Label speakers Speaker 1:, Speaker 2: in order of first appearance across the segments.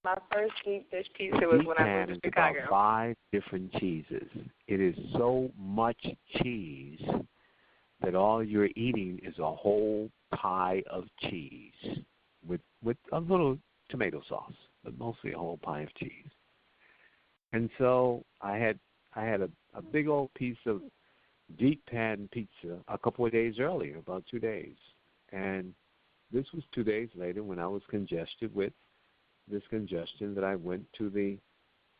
Speaker 1: My first deep dish pizza was when I moved to Chicago.
Speaker 2: About 5 different cheeses. It is so much cheese that all you're eating is a whole pie of cheese with a little tomato sauce, but mostly a whole pie of cheese. And so I had a big old piece of deep pan pizza a couple of days earlier, about 2 days. And this was 2 days later when I was congested with this congestion that I went to the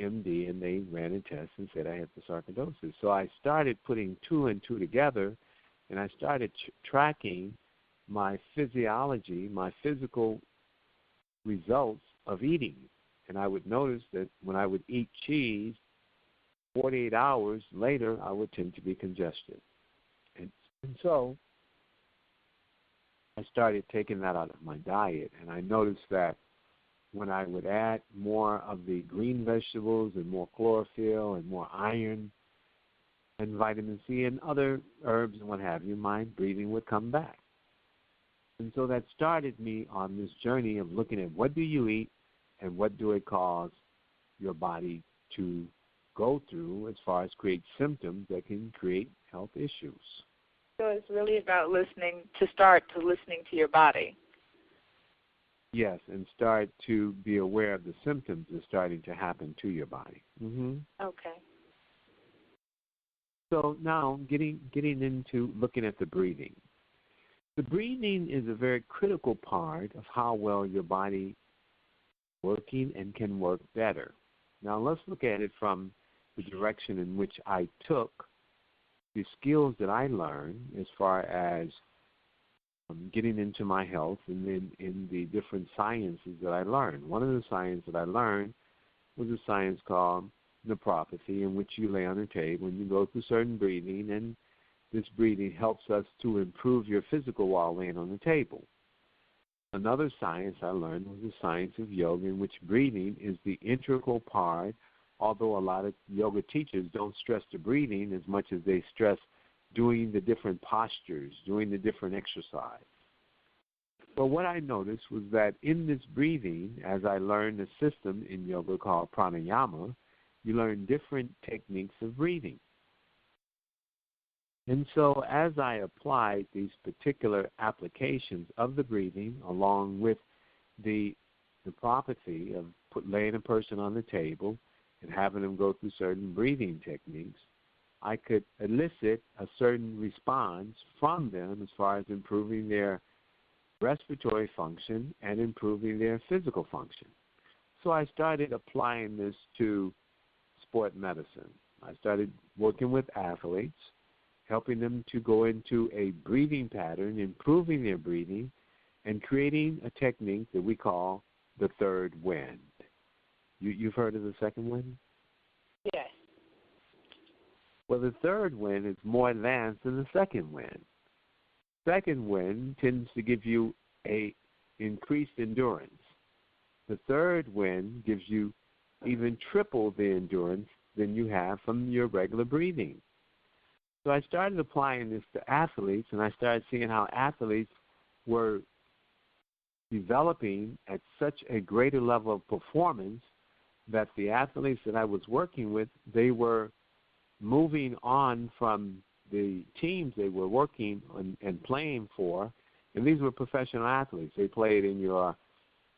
Speaker 2: MD and they ran a test and said I had the sarcoidosis. So I started putting 2 and 2 together, and I started tracking my physiology, my physical results of eating. And I would notice that when I would eat cheese, 48 hours later, I would tend to be congested. And so I started taking that out of my diet, and I noticed that when I would add more of the green vegetables and more chlorophyll and more iron and vitamin C and other herbs and what have you, my breathing would come back. And so that started me on this journey of looking at what do you eat and what do it cause your body to go through as far as create symptoms that can create health issues.
Speaker 1: So it's really about listening to your body.
Speaker 2: Yes, and start to be aware of the symptoms that are starting to happen to your body. Mm-hmm.
Speaker 1: Okay.
Speaker 2: So now getting into looking at the breathing. The breathing is a very critical part of how well your body is working and can work better. Now let's look at it from the direction in which I took the skills that I learned as far as getting into my health and then in the different sciences that I learned. One of the sciences that I learned was a science called neuropathy, in which you lay on a table and you go through certain breathing, and this breathing helps us to improve your physical while laying on the table. Another science I learned was the science of yoga, in which breathing is the integral part, although a lot of yoga teachers don't stress the breathing as much as they stress doing the different postures, doing the different exercise. But what I noticed was that in this breathing, as I learned a system in yoga called pranayama, you learn different techniques of breathing. And so as I applied these particular applications of the breathing, along with the neuropathy of laying a person on the table and having them go through certain breathing techniques, I could elicit a certain response from them as far as improving their respiratory function and improving their physical function. So I started applying this to sport medicine. I started working with athletes, helping them to go into a breathing pattern, improving their breathing, and creating a technique that we call the third wind. You've heard of the second wind?
Speaker 1: Yes.
Speaker 2: Well, the third wind is more advanced than the second wind. Second wind tends to give you a increased endurance. The third wind gives you even triple the endurance than you have from your regular breathing. So I started applying this to athletes, and I started seeing how athletes were developing at such a greater level of performance that the athletes that I was working with, they were moving on from the teams they were working on and playing for, and these were professional athletes. They played in your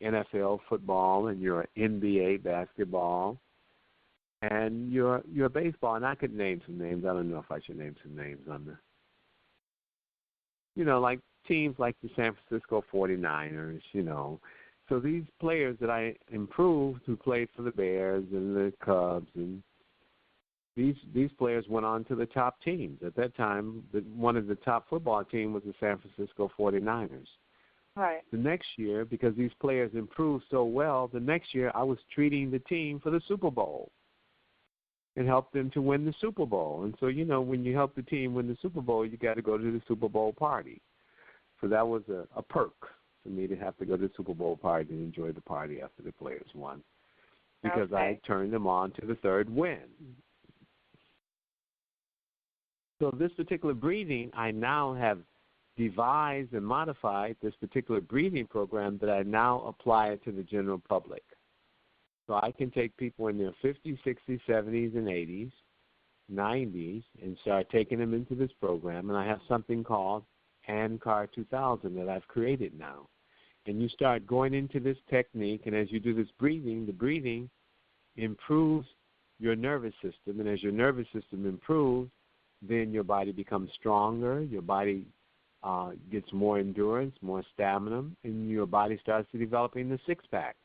Speaker 2: NFL football and your NBA basketball and your baseball. And I could name some names. I don't know if I should name some names on like teams like the San Francisco 49ers, So these players that I improved who played for the Bears and the Cubs, and these players went on to the top teams. At that time, one of the top football teams was the San Francisco 49ers.
Speaker 1: Right.
Speaker 2: The next year, because these players improved so well, the next year I was treating the team for the Super Bowl and helped them to win the Super Bowl. And so, when you help the team win the Super Bowl, you got to go to the Super Bowl party. So that was a perk for me to have to go to the Super Bowl party and enjoy the party after the players won, because I turned them on to the third win. So this particular breathing, I now have devised and modified this particular breathing program that I now apply it to the general public. So I can take people in their 50s, 60s, 70s, and 80s, 90s, and start taking them into this program. And I have something called ANCAR 2000 that I've created now. And you start going into this technique, and as you do this breathing, the breathing improves your nervous system. And as your nervous system improves, then your body becomes stronger, your body gets more endurance, more stamina, and your body starts to developing the six-pack.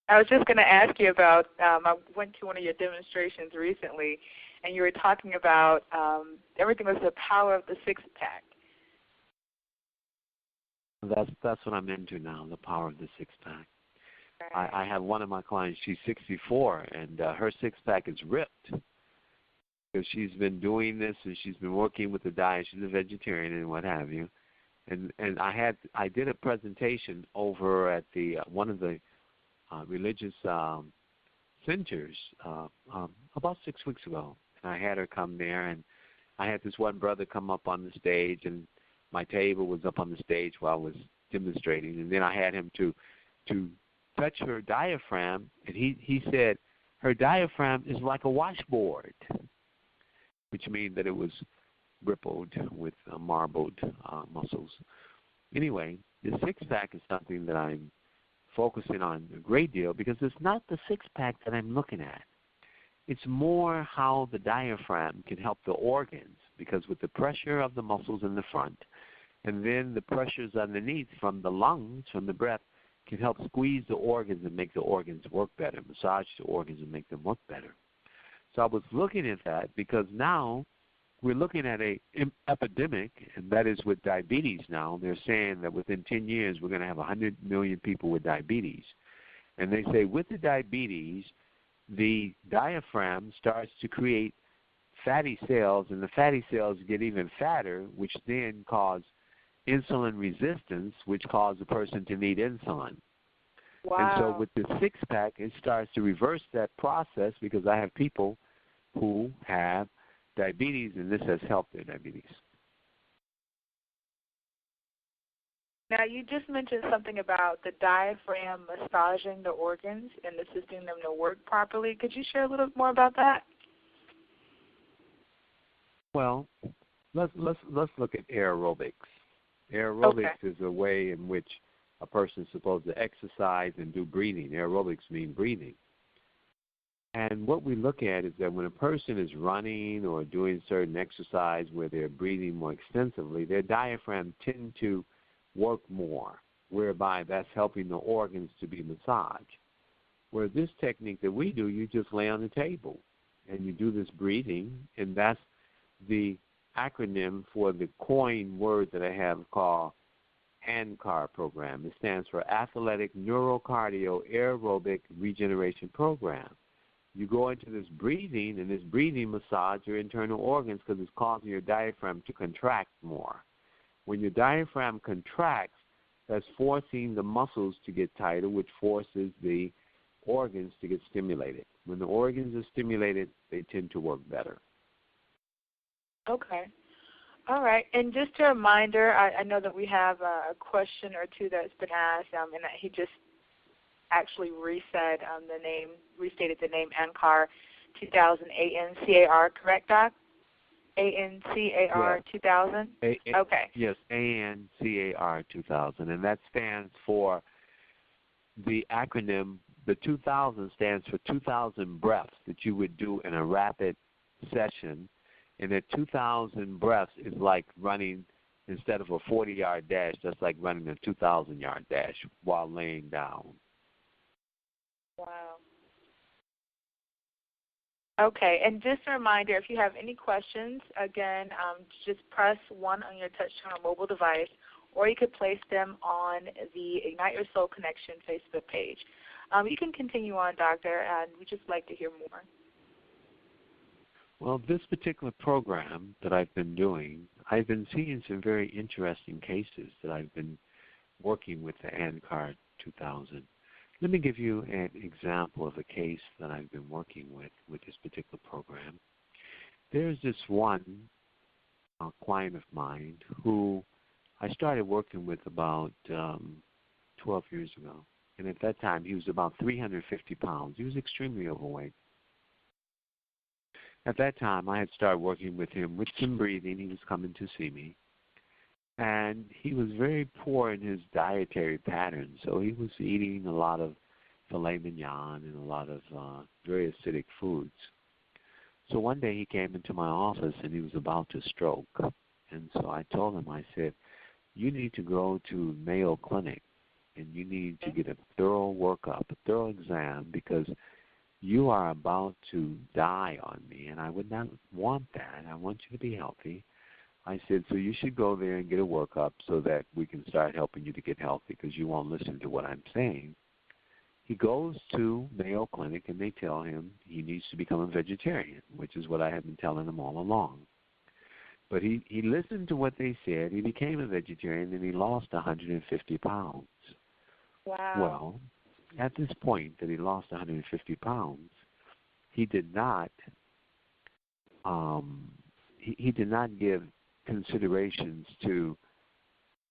Speaker 1: I was just going to ask you about, I went to one of your demonstrations recently, and you were talking about everything was the power of the six-pack.
Speaker 2: That's what I'm into now, the power of the six-pack.
Speaker 1: Right.
Speaker 2: I have one of my clients, she's 64, and her six-pack is ripped because she's been doing this and she's been working with the diet. She's a vegetarian and what have you. And I did a presentation over at the one of the religious centers about 6 weeks ago. And I had her come there, and I had this one brother come up on the stage, and my table was up on the stage while I was demonstrating. And then I had him to touch her diaphragm, and he said her diaphragm is like a washboard, which means that it was rippled with marbled muscles. Anyway, the six-pack is something that I'm focusing on a great deal because it's not the six-pack that I'm looking at. It's more how the diaphragm can help the organs, because with the pressure of the muscles in the front and then the pressures underneath from the lungs, from the breath, can help squeeze the organs and make the organs work better, massage the organs and make them work better. So I was looking at that because now we're looking at an epidemic, and that is with diabetes now. They're saying that within 10 years we're going to have 100 million people with diabetes. And they say with the diabetes, the diaphragm starts to create fatty cells, and the fatty cells get even fatter, which then cause insulin resistance, which causes a person to need insulin.
Speaker 1: Wow.
Speaker 2: And so with the six-pack, it starts to reverse that process because I have people who have diabetes, and this has helped their diabetes.
Speaker 1: Now, you just mentioned something about the diaphragm massaging the organs and assisting them to work properly. Could you share a little more about that?
Speaker 2: Well, let's look at aerobics. Aerobics is a way in which a person is supposed to exercise and do breathing. Aerobics mean breathing. And what we look at is that when a person is running or doing certain exercise where they're breathing more extensively, their diaphragm tend to work more, whereby that's helping the organs to be massaged. Where this technique that we do, you just lay on the table and you do this breathing, and that's the acronym for the coin word that I have called ANCAR program. It stands for Athletic Neurocardio Aerobic Regeneration Program. You go into this breathing, and this breathing massage your internal organs because it's causing your diaphragm to contract more. When your diaphragm contracts, that's forcing the muscles to get tighter, which forces the organs to get stimulated. When the organs are stimulated, they tend to work better.
Speaker 1: Okay. All right. And just a reminder, I know that we have a question or two that's been asked, and he just actually restated the name ANCAR 2000, ANCAR, correct, Doc? ANCAR 2000? Okay.
Speaker 2: Yes, ANCAR 2000, and that stands for the acronym. The 2000 stands for 2,000 breaths that you would do in a rapid session. And that 2,000 breaths is like running, instead of a 40-yard dash, that's like running a 2,000-yard dash while laying down.
Speaker 1: Wow. Okay, and just a reminder, if you have any questions, again, just press 1 on your touch-tone or mobile device, or you could place them on the Ignite Your Soul Connection Facebook page. You can continue on, Doctor, and we'd just like to hear more.
Speaker 2: Well, this particular program that I've been doing, I've been seeing some very interesting cases that I've been working with the ANCAR 2000. Let me give you an example of a case that I've been working with this particular program. There's this one client of mine who I started working with about 12 years ago. And at that time, he was about 350 pounds. He was extremely overweight. At that time, I had started working with him with some breathing. He was coming to see me. And he was very poor in his dietary pattern. So he was eating a lot of filet mignon and a lot of very acidic foods. So one day he came into my office and he was about to stroke. And so I told him, I said, you need to go to Mayo Clinic and you need to get a thorough workup, a thorough exam, because you are about to die on me, and I would not want that. I want you to be healthy. I said, so you should go there and get a workup so that we can start helping you to get healthy, because you won't listen to what I'm saying. He goes to Mayo Clinic, and they tell him he needs to become a vegetarian, which is what I have been telling him all along. But he listened to what they said. He became a vegetarian, and he lost 150 pounds.
Speaker 1: Wow.
Speaker 2: Well, at this point that he lost 150 pounds, he did not he did not give considerations to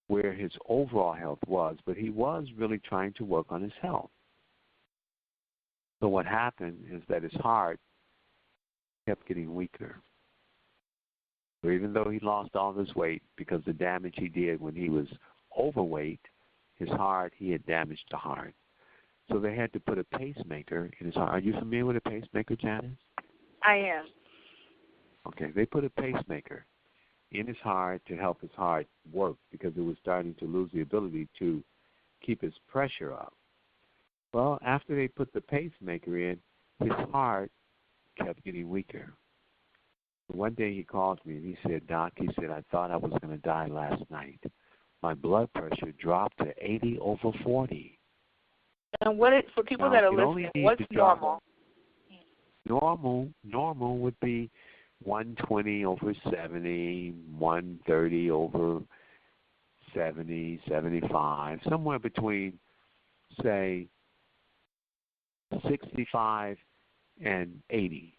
Speaker 2: where his overall health was, but he was really trying to work on his health. So what happened is that his heart kept getting weaker. So even though he lost all this weight, because the damage he did when he was overweight, his heart, he had damaged the heart. So they had to put a pacemaker in his heart. Are you familiar with a pacemaker, Janice?
Speaker 1: I am.
Speaker 2: Okay, they put a pacemaker in his heart to help his heart work, because it was starting to lose the ability to keep his pressure up. Well, after they put the pacemaker in, his heart kept getting weaker. One day he called me and he said, Doc, he said, I thought I was going to die last night. My blood pressure dropped to 80/40.
Speaker 1: And for people
Speaker 2: now,
Speaker 1: that are listening, what's normal?
Speaker 2: Normal would be 120/70, 130/70, 75, somewhere between, say, 65 and 80,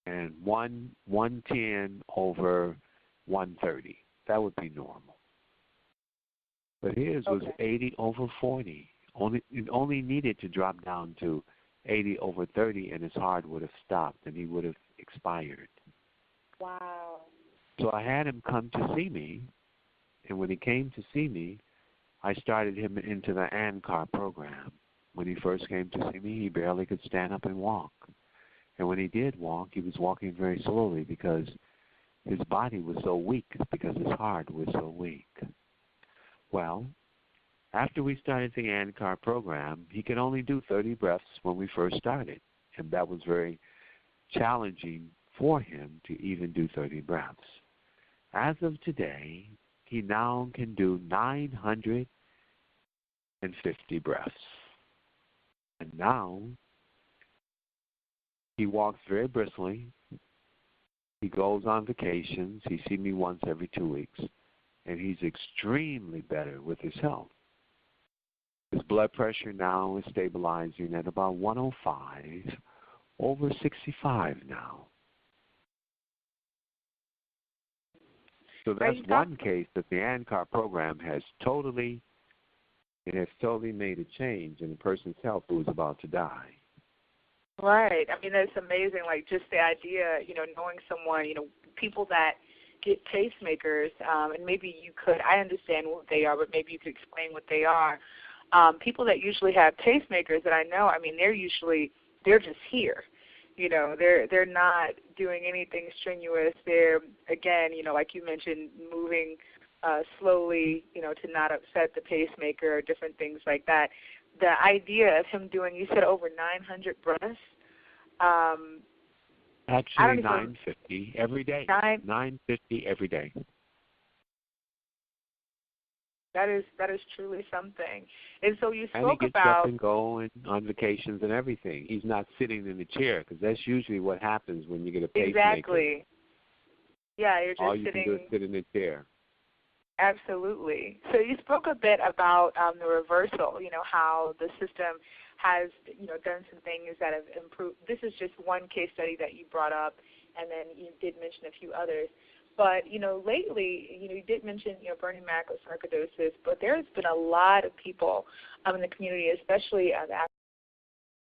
Speaker 2: and 110/130. That would be normal. But his was 80/40. It only needed to drop down to 80/30, and his heart would have stopped, and he would have expired.
Speaker 1: Wow.
Speaker 2: So I had him come to see me, and when he came to see me, I started him into the ANCAR program. When he first came to see me, he barely could stand up and walk. And when he did walk, he was walking very slowly because his body was so weak, because his heart was so weak. Well, after we started the ANCAR program, he could only do 30 breaths when we first started, and that was very challenging for him to even do 30 breaths. As of today, he now can do 950 breaths. And now he walks very briskly. He goes on vacations. He sees me once every 2 weeks, and he's extremely better with his health. His blood pressure now is stabilizing at about 105/65 now. So that's one case that the ANCAR program has totally made a change in a person's health who is about to die.
Speaker 1: Right. I mean, that's amazing. Like, just the idea, knowing someone, people that get pacemakers, and maybe you could, I understand what they are, but maybe you could explain what they are. People that usually have pacemakers that I know, I mean, they're just here. They're not doing anything strenuous. They're, again, like you mentioned, moving slowly, to not upset the pacemaker or different things like that. The idea of him doing, you said over 900 breaths?
Speaker 2: Actually, 950 every day. 950 every day.
Speaker 1: That is truly something. And so you spoke
Speaker 2: and he gets
Speaker 1: about
Speaker 2: up and go on vacations and everything. He's not sitting in the chair, because that's usually what happens when you get a pacemaker.
Speaker 1: Exactly. Yeah, you're just
Speaker 2: all you
Speaker 1: sitting.
Speaker 2: can do is sit in the chair.
Speaker 1: Absolutely. So you spoke a bit about the reversal. How the system has done some things that have improved. This is just one case study that you brought up, and then you did mention a few others. But, lately, you did mention, Bernie Mac with sarcoidosis, but there's been a lot of people in the community, especially the